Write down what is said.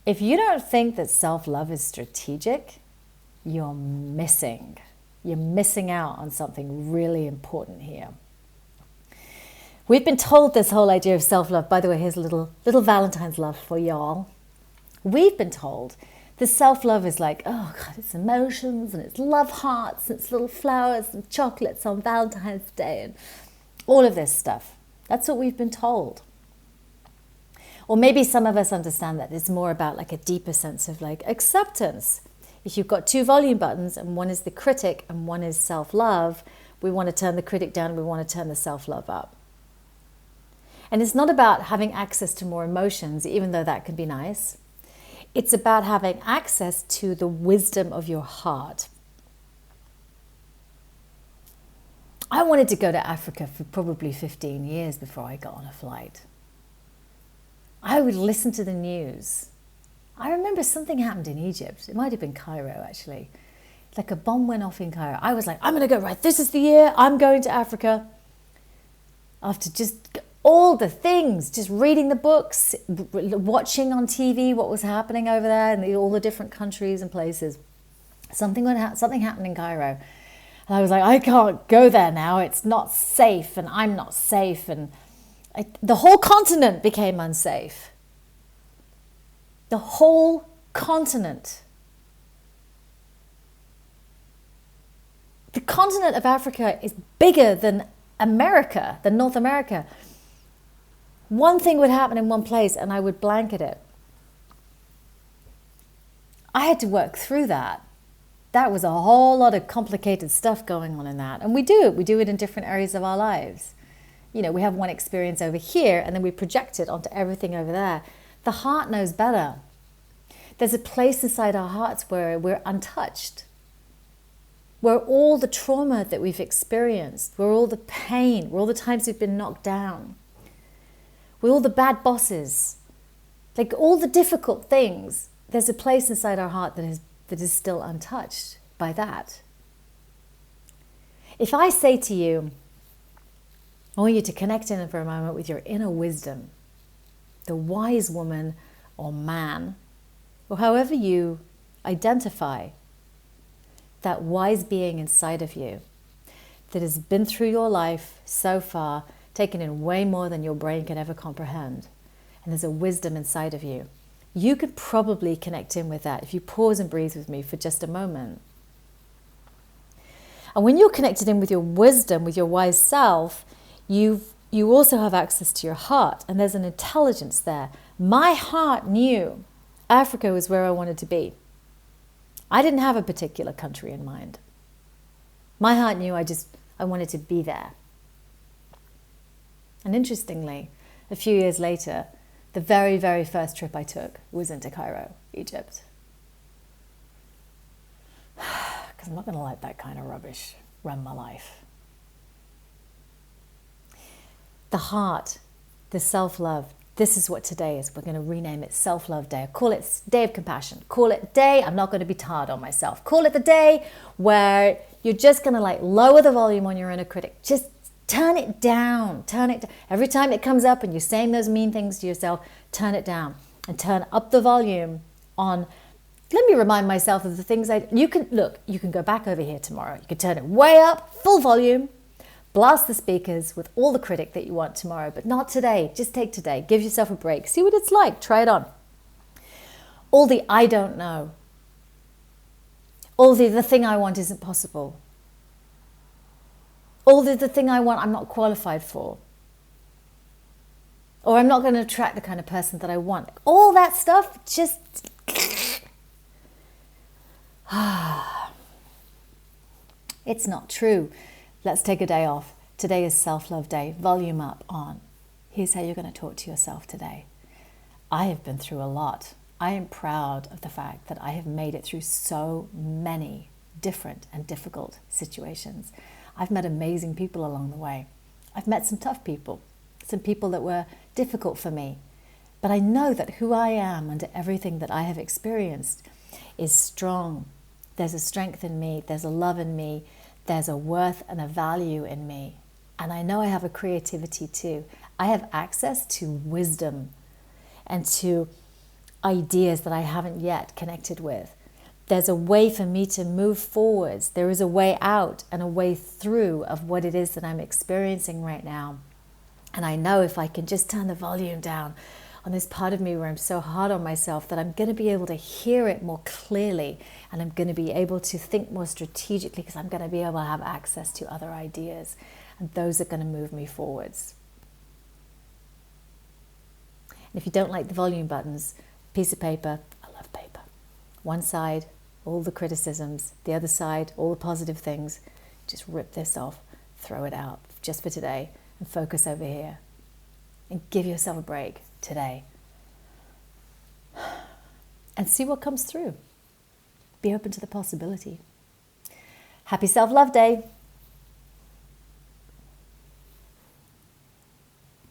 If you don't think that self-love is strategic, you're missing. You're missing out on something really important here. We've been told this whole idea of self-love. By the way, here's a little Valentine's love for y'all. We've been told that self-love is like, oh God, it's emotions and it's love hearts and it's little flowers and chocolates on Valentine's Day and all of this stuff. That's what we've been told. Or maybe some of us understand that it's more about like a deeper sense of like acceptance. If you've got two volume buttons and one is the critic and one is self-love, we want to turn the critic down and we want to turn the self-love up. And it's not about having access to more emotions, even though that can be nice. It's about having access to the wisdom of your heart. I wanted to go to Africa for probably 15 years before I got on a flight. I would listen to the news. I remember something happened in Egypt. It might have been Cairo, actually. Like a bomb went off in Cairo. I was like, I'm going to go, right, this is the year I'm going to Africa. After just all the things, just reading the books, watching on TV what was happening over there in all the different countries and places. Something happened in Cairo. And I was like, I can't go there now. It's not safe and I'm not safe. And the whole continent became unsafe. The whole continent. The continent of Africa is bigger than America, than North America. One thing would happen in one place and I would blanket it. I had to work through that. That was a whole lot of complicated stuff going on in that. And we do it in different areas of our lives. You know, we have one experience over here and then we project it onto everything over there. The heart knows better. There's a place inside our hearts where we're untouched. Where all the trauma that we've experienced, where all the pain, where all the times we've been knocked down, where all the bad bosses, like all the difficult things, there's a place inside our heart that is still untouched by that. If I say to you, I want you to connect in for a moment with your inner wisdom, the wise woman or man, or however you identify that wise being inside of you that has been through your life so far, taken in way more than your brain can ever comprehend. And there's a wisdom inside of you. You could probably connect in with that if you pause and breathe with me for just a moment. And when you're connected in with your wisdom, with your wise self, you also have access to your heart, and there's an intelligence there. My heart knew Africa was where I wanted to be. I didn't have a particular country in mind. My heart knew I wanted to be there. And interestingly, a few years later, the very, very first trip I took was into Cairo, Egypt. Because I'm not going to let that kind of rubbish run my life. The heart, the self-love, this is what today is. We're going to rename it Self-Love Day. Call it Day of Compassion. Call it Day, I'm not going to be hard on myself. Call it the day where you're just going to like lower the volume on your inner critic. Just turn it down. Every time it comes up and you're saying those mean things to yourself, turn it down and turn up the volume on. Let me remind myself of the things you can go back over here tomorrow. You can turn it way up, full volume. Blast the speakers with all the critic that you want tomorrow, but not today. Just take today. Give yourself a break. See what it's like. Try it on. All the I don't know. All the thing I want isn't possible. All the thing I want I'm not qualified for. Or I'm not going to attract the kind of person that I want. All that stuff just... It's not true. Let's take a day off. Today is Self-Love Day. Volume up on. Here's how you're going to talk to yourself today. I have been through a lot. I am proud of the fact that I have made it through so many different and difficult situations. I've met amazing people along the way. I've met some tough people, some people that were difficult for me. But I know that who I am under everything that I have experienced is strong. There's a strength in me. There's a love in me. There's a worth and a value in me. And I know I have a creativity too. I have access to wisdom and to ideas that I haven't yet connected with. There's a way for me to move forwards. There is a way out and a way through of what it is that I'm experiencing right now. And I know if I can just turn the volume down on this part of me where I'm so hard on myself, that I'm going to be able to hear it more clearly, and I'm going to be able to think more strategically, because I'm going to be able to have access to other ideas, and those are going to move me forwards. And if you don't like the volume buttons, piece of paper, I love paper. One side, all the criticisms, the other side, all the positive things. Just rip this off, throw it out just for today, and focus over here. And give yourself a break today. And see what comes through. Be open to the possibility. Happy Self-Love Day.